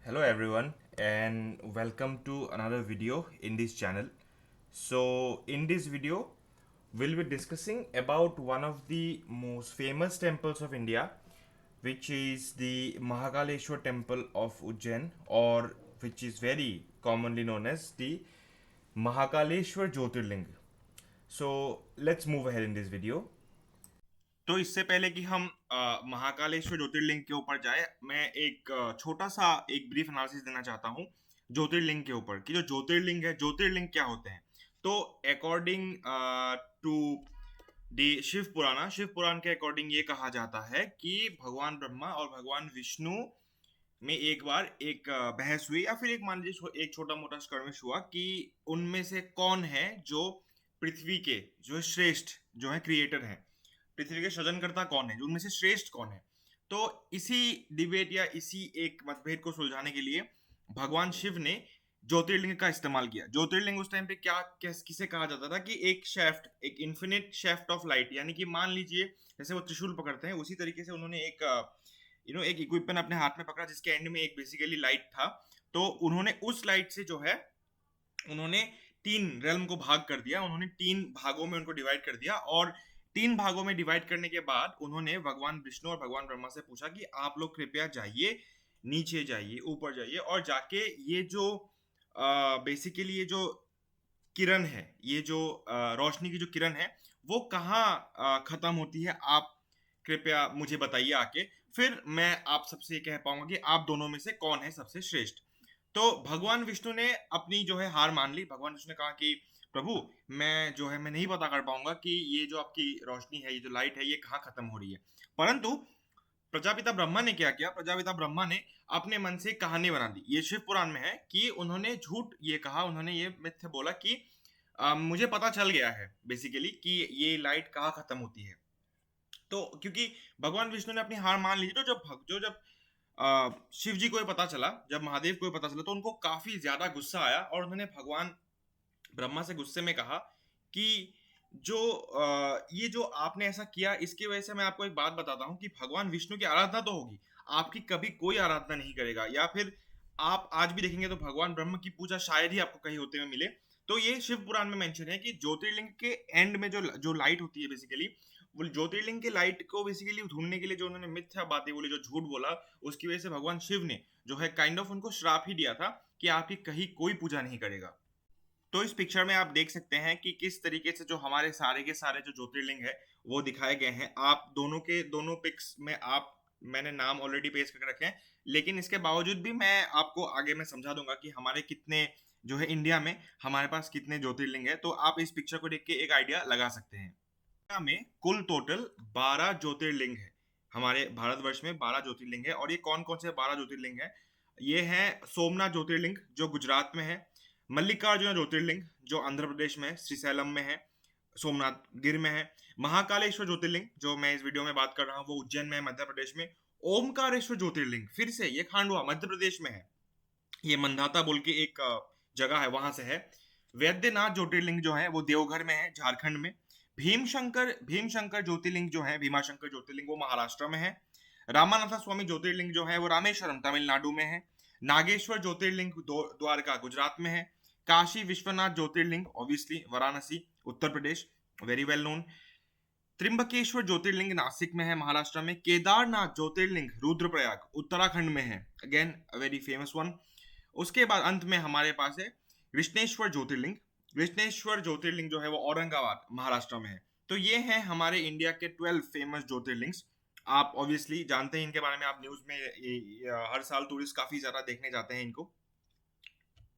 Hello everyone and welcome to another video in this channel. So in this video we'll be discussing about one of the most famous temples of India, which is the Mahakaleshwar temple of Ujjain, or which is very commonly known as the Mahakaleshwar Jyotirling. So let's move ahead in this video. तो इससे पहले कि हम महाकालेश्वर ज्योतिर्लिंग के ऊपर जाए, मैं एक छोटा सा एक ब्रीफ एनालिसिस देना चाहता हूँ ज्योतिर्लिंग के ऊपर कि जो ज्योतिर्लिंग है, ज्योतिर्लिंग क्या होते हैं। तो अकॉर्डिंग टू दी शिव पुराण के अकॉर्डिंग ये कहा जाता है कि भगवान ब्रह्मा और भगवान विष्णु में एक बार एक बहस हुई, या फिर एक मान लीजिए एक छोटा मोटा skirmish हुआ कि उनमें से कौन है जो पृथ्वी के जो श्रेष्ठ जो है क्रिएटर हैं, पृथ्वी के सृजनकर्ता कौन है, जो उनमें से श्रेष्ठ कौन है। तो इसी डिबेट या इसी एक मतभेद को सुलझाने के लिए भगवान शिव ने ज्योतिर्लिंग का इस्तेमाल किया। ज्योतिर्लिंग उस टाइम पे क्या किसे कहा जाता था कि एक शेफ्ट, एक इन्फिनिट शेफ्ट ऑफ लाइट, यानी कि मान लीजिए जैसे वो त्रिशूल पकड़ते हैं उसी तरीके से उन्होंने एक एक इक्विपमेंट अपने हाथ में पकड़ा जिसके एंड में एक बेसिकली लाइट था। तो उन्होंने उस लाइट से जो है उन्होंने तीन रेल्म को भाग कर दिया, उन्होंने तीन भागों में उनको डिवाइड कर दिया, और तीन भागों में डिवाइड करने के बाद उन्होंने भगवान विष्णु और भगवान ब्रह्मा से पूछा कि आप लोग कृपया जाइए, नीचे जाइए, ऊपर जाइए, और जाके ये जो बेसिकली ये जो किरण है, ये जो रोशनी की जो किरण है वो कहाँ खत्म होती है, आप कृपया मुझे बताइए आके, फिर मैं आप सबसे कह पाऊंगा कि आप दोनों में से कौन है सबसे श्रेष्ठ। तो भगवान विष्णु ने अपनी जो है हार मान ली। भगवान विष्णु ने कहा कि प्रभु, मैं नहीं पता कर पाऊंगा कि ये जो आपकी रोशनी है, ये जो लाइट है, ये कहाँ खत्म हो रही है। परंतु प्रजापिता ब्रह्मा ने क्या किया, प्रजापिता ब्रह्मा ने अपने मन से कहानी बना दी। ये शिव पुराण में है कि उन्होंने झूठ ये कहा, उन्होंने ये मिथ्य बोला कि मुझे पता चल गया है बेसिकली कि ये लाइट कहाँ खत्म होती है। तो क्योंकि भगवान विष्णु ने अपनी हार मान ली, तो जब शिव जी को ये पता चला, जब महादेव को ये पता चला, तो उनको काफी ज्यादा गुस्सा आया और उन्होंने भगवान ब्रह्मा से गुस्से में कहा कि ये जो आपने ऐसा किया, इसकी वजह से मैं आपको एक बात बताता हूँ कि भगवान विष्णु की आराधना तो होगी, आपकी कभी कोई आराधना नहीं करेगा। या फिर आप आज भी देखेंगे तो भगवान ब्रह्म की पूजा शायद ही आपको कहीं होते हुए मिले। तो ये शिव पुराण में मेंशन है कि ज्योतिर्लिंग के एंड में जो जो लाइट होती है बेसिकली, वो ज्योतिर्लिंग के लाइट को बेसिकली ढूंढने के लिए जो उन्होंने मिथ्या बातें बोली, जो झूठ बोला, उसकी वजह से भगवान शिव ने जो है काइंड ऑफ उनको श्राप ही दिया था कि आपकी कहीं कोई पूजा नहीं करेगा। तो इस पिक्चर में आप देख सकते हैं कि किस तरीके से जो हमारे सारे के सारे जो ज्योतिर्लिंग है वो दिखाए गए हैं। आप दोनों के दोनों पिक्स में आप मैंने नाम ऑलरेडी पेस्ट करके रखे हैं, लेकिन इसके बावजूद भी मैं आपको आगे में समझा दूंगा कि हमारे कितने जो है इंडिया में हमारे पास कितने ज्योतिर्लिंग है। तो आप इस पिक्चर को देख के एक आइडिया लगा सकते हैं। इंडिया में कुल टोटल 12 ज्योतिर्लिंग है। हमारे भारतवर्ष में 12 ज्योतिर्लिंग है, और ये कौन कौन से 12 ज्योतिर्लिंग है? ये है सोमनाथ ज्योतिर्लिंग जो गुजरात में है, मल्लिकार्जुन ज्योतिर्लिंग जो आंध्र प्रदेश में है, श्रीशैलम में है, सोमनाथ गिर में है। महाकालेश्वर ज्योतिर्लिंग जो मैं इस वीडियो में बात कर रहा हूँ वो उज्जैन में है, मध्य प्रदेश में। ओमकारेश्वर ज्योतिर्लिंग फिर से ये खांडवा मध्य प्रदेश में है, ये मंदाता बोल के एक जगह है, वहां से है। वैद्यनाथ ज्योतिर्लिंग जो है वो देवघर में है, झारखंड में। भीमशंकर ज्योतिर्लिंग जो है, भीमाशंकर ज्योतिर्लिंग, वो महाराष्ट्र में है। रामानाथ स्वामी ज्योतिर्लिंग जो है वो रामेश्वरम तमिलनाडु में है। नागेश्वर ज्योतिर्लिंग द्वारका गुजरात में है। काशी विश्वनाथ ज्योतिर्लिंग obviously Varanasi Uttar Pradesh, very well known. Trimbakeshwar ज्योतिर्लिंग नासिक में है महाराष्ट्र में। केदारनाथ ज्योतिर्लिंग रुद्रप्रयाग उत्तराखंड में है, अगेन वेरी फेमस वन। उसके बाद अंत में हमारे पास है कृष्णेश्वर ज्योतिर्लिंग। कृष्णेश्वर ज्योतिर्लिंग जो है वो औरंगाबाद महाराष्ट्र में है। तो ये हैं हमारे इंडिया के 12 फेमस ज्योतिर्लिंग्स। आप ऑब्वियसली जानते हैं इनके बारे में, आप न्यूज में हर साल टूरिस्ट काफी ज्यादा देखने जाते हैं इनको।